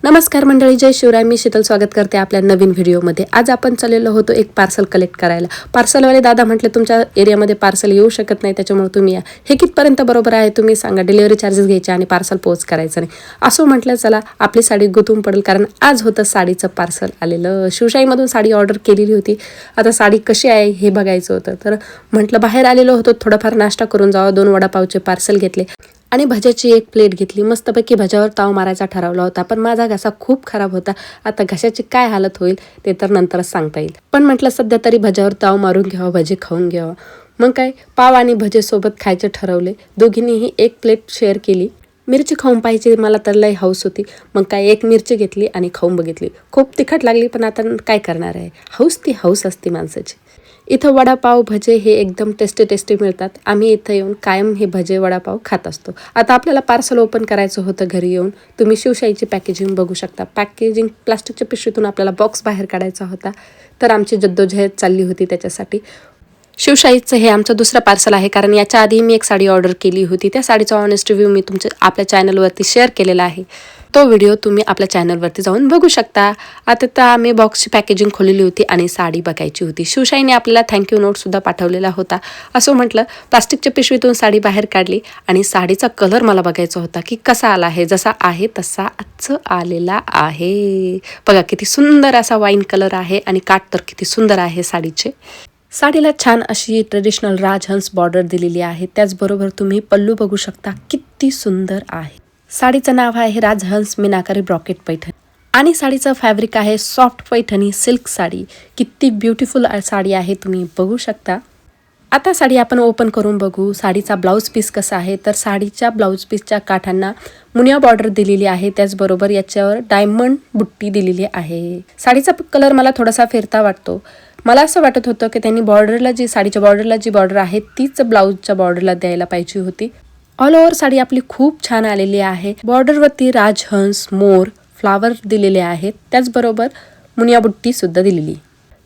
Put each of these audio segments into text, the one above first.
नमस्कार मंडळी, जय शिवराय. मी शीतल स्वागत करते आपल्या नवीन व्हिडिओमध्ये. आज आपण चाललेलो होतो एक पार्सल कलेक्ट करायला. पार्सलवाले दादा म्हटले तुमच्या एरियामध्ये पार्सल येऊ शकत नाही, त्याच्यामुळे तुम्ही या. हे कितपर्यंत बरोबर आहे तुम्ही सांगा. डिलिव्हरी चार्जेस घ्यायचे आणि पार्सल पोच करायचं नाही असं म्हटलं. चला आपली साडी गुंतून पडेल, कारण आज होतं साडीचं पार्सल आलेलं. शिवशाहीमधून साडी ऑर्डर केलेली होती. आता साडी कशी आहे हे बघायचं होतं, तर म्हटलं बाहेर आलेलो होतो, थोडाफार नाश्ता करून जावं. 2 वडापावचे पार्सल घेतले आणि भज्याची एक प्लेट घेतली. मस्तपैकी भज्यावर ताव मारायचा ठरवला होता, पण माझा घसा खूप खराब होता. आता घशाची काय हालत होईल ते तर नंतरच सांगता येईल. पण म्हटलं सध्या तरी भज्यावर ताव मारून घ्यावं, भजे खाऊन घ्यावं. मग काय, पाव आणि भजे सोबत खायचे ठरवले. दोघींनीही एक प्लेट शेअर केली. मिरची खाऊन पाहिजे, मला तर लई हौस होती. मग काय, एक मिरची घेतली आणि खाऊन बघितली. खूप तिखट लागली, पण आता काय करणार आहे, हौस ती हौस असते माणसाची. इथं वडापाव भजे हे एकदम टेस्टी मिळतात. आम्ही इथं येऊन कायम हे भजे वडापाव खात असतो. आता आपल्याला पार्सल ओपन करायचं होतं घरी येऊन. तुम्ही शिवशाहीची पॅकेजिंग बघू शकता. पॅकेजिंग प्लास्टिकच्या पिशवीतून आपल्याला बॉक्स बाहेर काढायचा होता, तर आमची जद्दोजहद चालली होती त्याच्यासाठी. शिवशाहीचं हे आमचं दुसरं पार्सल आहे, कारण याच्या आधी मी एक साडी ऑर्डर केली होती. त्या साडीचा ऑनेस्ट रिव्ह्यू मी आपल्या चॅनलवरती शेअर केलेला आहे. तो व्हिडिओ तुम्ही आपल्या चॅनलवरती जाऊन बघू शकता. आता तर आम्ही बॉक्सची पॅकेजिंग खोललेली होती आणि साडी बघायची होती. शिवशाहीने आपल्याला थँक्यू नोटसुद्धा पाठवलेला होता. असं म्हटलं, प्लास्टिकच्या पिशवीतून साडी बाहेर काढली आणि साडीचा कलर मला बघायचा होता की कसा आला आहे. जसा आहे तसा आजचं आलेला आहे. बघा किती सुंदर असा वाईन कलर आहे आणि काठ तर किती सुंदर आहे साडीचे. साडीला छान अशी ट्रेडिशनल राजहंस बॉर्डर दिलेली आहे. त्याचबरोबर तुम्ही पल्लू बघू शकता, किती सुंदर आहे. साडीचं नाव आहे राजहंस मीनाकारी ब्रॉकेट पैठणी आणि साडीचं फॅब्रिक आहे सॉफ्ट पैठणी सिल्क साडी. किती ब्युटिफुल साडी आहे, तुम्ही बघू शकता. आता साडी आपण ओपन करून बघू. साडीचा ब्लाऊज पीस कसा आहे, तर साडीच्या ब्लाऊज पीसच्या काठांना मुनिया बॉर्डर दिलेली आहे. त्याचबरोबर याच्यावर डायमंड बुट्टी दिलेली आहे. साडीचा कलर मला थोडासा फिरता वाटतो. मला असं वाटत होतं की त्यांनी बॉर्डरला साडीच्या बॉर्डरला जी बॉर्डर आहे तीच ब्लाऊजच्या बॉर्डरला द्यायला पाहिजे होती. ऑल ओव्हर साडी आपली खूप छान आलेली आहे. बॉर्डरवरती राजहंस, मोर, फ्लावर दिलेले आहेत. त्याचबरोबर मुनिया बुट्टी सुद्धा दिलेली.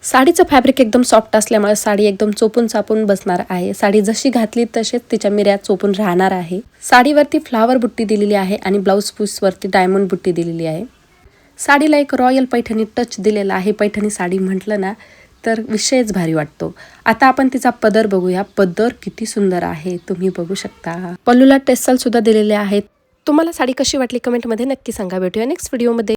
साडीचं फॅब्रिक एकदम सॉफ्ट असल्यामुळे साडी एकदम चोपून चापून बसणार आहे. साडी जशी घातली तसेच तिच्या मिऱ्या चोपून राहणार आहे. साडीवरती फ्लावर बुट्टी दिलेली आहे आणि ब्लाऊज पीसवरती डायमंड बुट्टी दिलेली आहे. साडीला एक रॉयल पैठणी टच दिलेला आहे. पैठणी साडी म्हटलं ना तर विषयच भारी वाटतो. आता आपण तिचा पदर बघूया. पदर किती सुंदर आहे, तुम्ही बघू शकता. पल्लूला टेसल सुद्धा दिलेले आहेत. तुम्हाला साडी कशी वाटली कमेंटमध्ये नक्की सांगा. भेटूया नेक्स्ट व्हिडिओमध्ये.